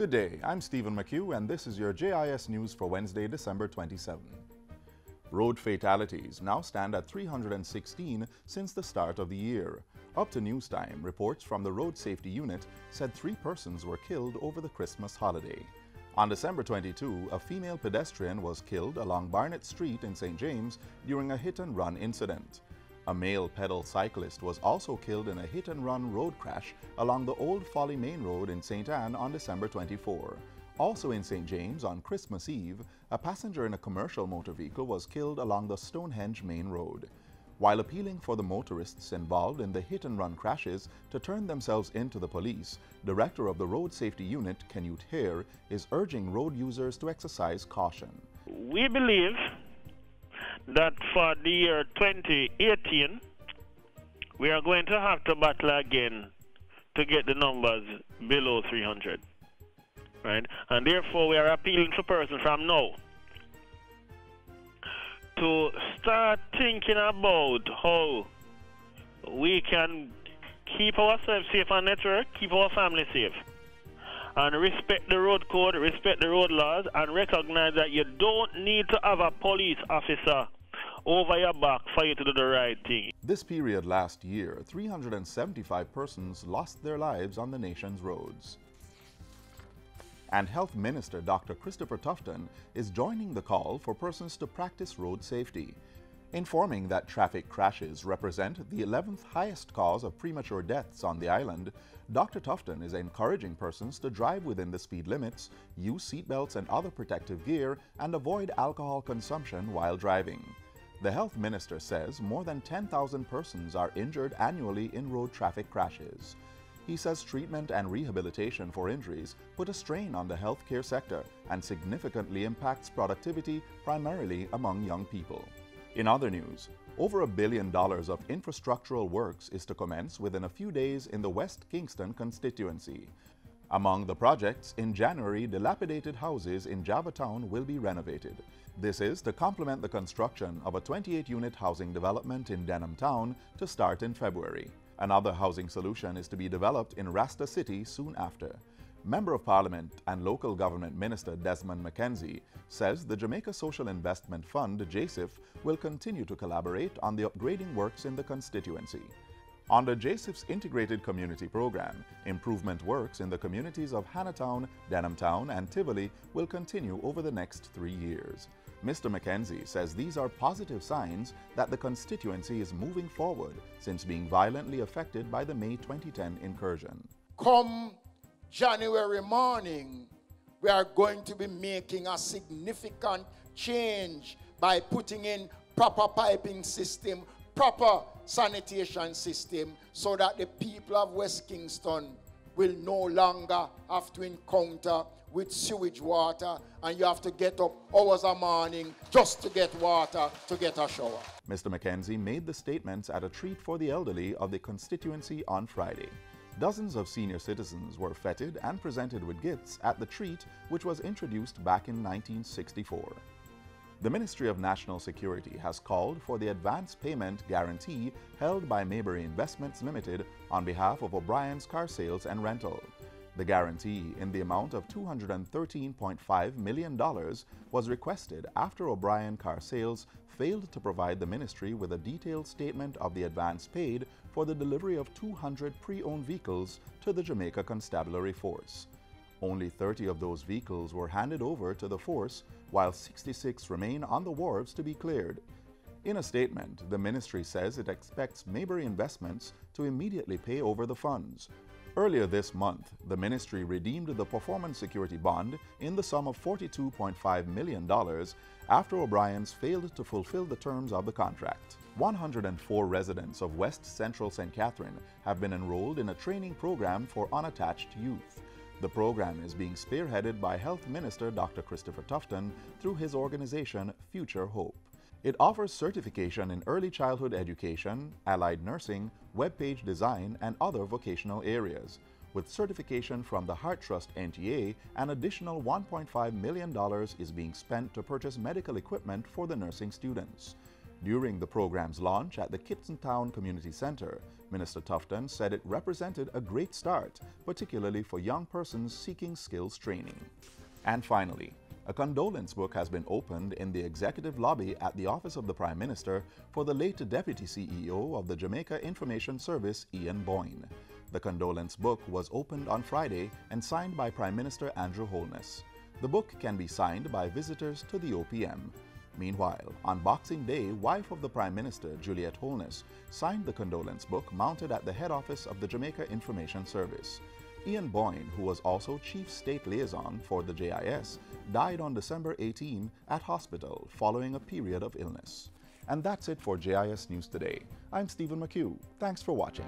Good day, I'm Stephen McHugh and this is your JIS News for Wednesday, December 27. Road fatalities now stand at 316 since the start of the year. Up to news time, reports from the Road Safety Unit said 3 persons were killed over the Christmas holiday. On December 22, a female pedestrian was killed along Barnett Street in St. James during a hit-and-run incident. A male pedal cyclist was also killed in a hit-and-run road crash along the Old Folly Main Road in St. Anne on December 24. Also in St. James on Christmas Eve, a passenger in a commercial motor vehicle was killed along the Stonehenge Main Road. While appealing for the motorists involved in the hit-and-run crashes to turn themselves into the police, Director of the Road Safety Unit, Caenwood, is urging road users to exercise caution. We believe that for the year 2018, we are going to have to battle again to get the numbers below 300. Right? And therefore, we are appealing to persons from now to start thinking about how we can keep ourselves safe on network, keep our family safe, and respect the road code, respect the road laws, and recognize that you don't need to have a police officer over your back for you to do the right thing. This period last year, 375 persons lost their lives on the nation's roads. And Health Minister Dr. Christopher Tufton is joining the call for persons to practice road safety, informing that traffic crashes represent the 11th highest cause of premature deaths on the island. Dr. Tufton is encouraging persons to drive within the speed limits, use seatbelts and other protective gear, and avoid alcohol consumption while driving. The Health Minister says more than 10,000 persons are injured annually in road traffic crashes. He says treatment and rehabilitation for injuries put a strain on the healthcare sector and significantly impacts productivity, primarily among young people. In other news, over $1 billion of infrastructural works is to commence within a few days in the West Kingston constituency. Among the projects, in January, dilapidated houses in Javatown will be renovated. This is to complement the construction of a 28-unit housing development in Denham Town to start in February. Another housing solution is to be developed in Rasta City soon after. Member of Parliament and Local Government Minister Desmond McKenzie says the Jamaica Social Investment Fund, JISF, will continue to collaborate on the upgrading works in the constituency. Under JISF's integrated community program, improvement works in the communities of Hannahtown, Denham Town, and Tivoli will continue over the next 3 years. Mr. McKenzie says these are positive signs that the constituency is moving forward since being violently affected by the May 2010 incursion. Come January morning, we are going to be making a significant change by putting in proper piping system, proper sanitation system, so that the people of West Kingston will no longer have to encounter with sewage water and you have to get up hours a morning just to get water, to get a shower. Mr. McKenzie made the statements at a treat for the elderly of the constituency on Friday. Dozens of senior citizens were feted and presented with gifts at the treat, which was introduced back in 1964. The Ministry of National Security has called for the advance payment guarantee held by Maybury Investments Limited on behalf of O'Brien's Car Sales and Rental. The guarantee in the amount of $213.5 million was requested after O'Brien Car Sales failed to provide the ministry with a detailed statement of the advance paid for the delivery of 200 pre-owned vehicles to the Jamaica Constabulary Force. Only 30 of those vehicles were handed over to the force, while 66 remain on the wharves to be cleared. In a statement, the ministry says it expects Maybury Investments to immediately pay over the funds. Earlier this month, the ministry redeemed the performance security bond in the sum of $42.5 million after O'Brien's failed to fulfill the terms of the contract. 104 residents of West Central St. Catherine have been enrolled in a training program for unattached youth. The program is being spearheaded by Health Minister Dr. Christopher Tufton through his organization Future Hope. It offers certification in early childhood education, allied nursing, web page design, and other vocational areas. With certification from the Heart Trust NTA, an additional $1.5 million is being spent to purchase medical equipment for the nursing students. During the program's launch at the Kingston Town Community Center, Minister Tufton said it represented a great start, particularly for young persons seeking skills training. And finally, a condolence book has been opened in the executive lobby at the office of the Prime Minister for the late Deputy CEO of the Jamaica Information Service, Ian Boyne. The condolence book was opened on Friday and signed by Prime Minister Andrew Holness. The book can be signed by visitors to the OPM. Meanwhile, on Boxing Day, wife of the Prime Minister, Juliet Holness, signed the condolence book mounted at the head office of the Jamaica Information Service. Ian Boyne, who was also Chief State Liaison for the JIS, died on December 18 at hospital following a period of illness. And that's it for JIS News Today. I'm Stephen McHugh. Thanks for watching.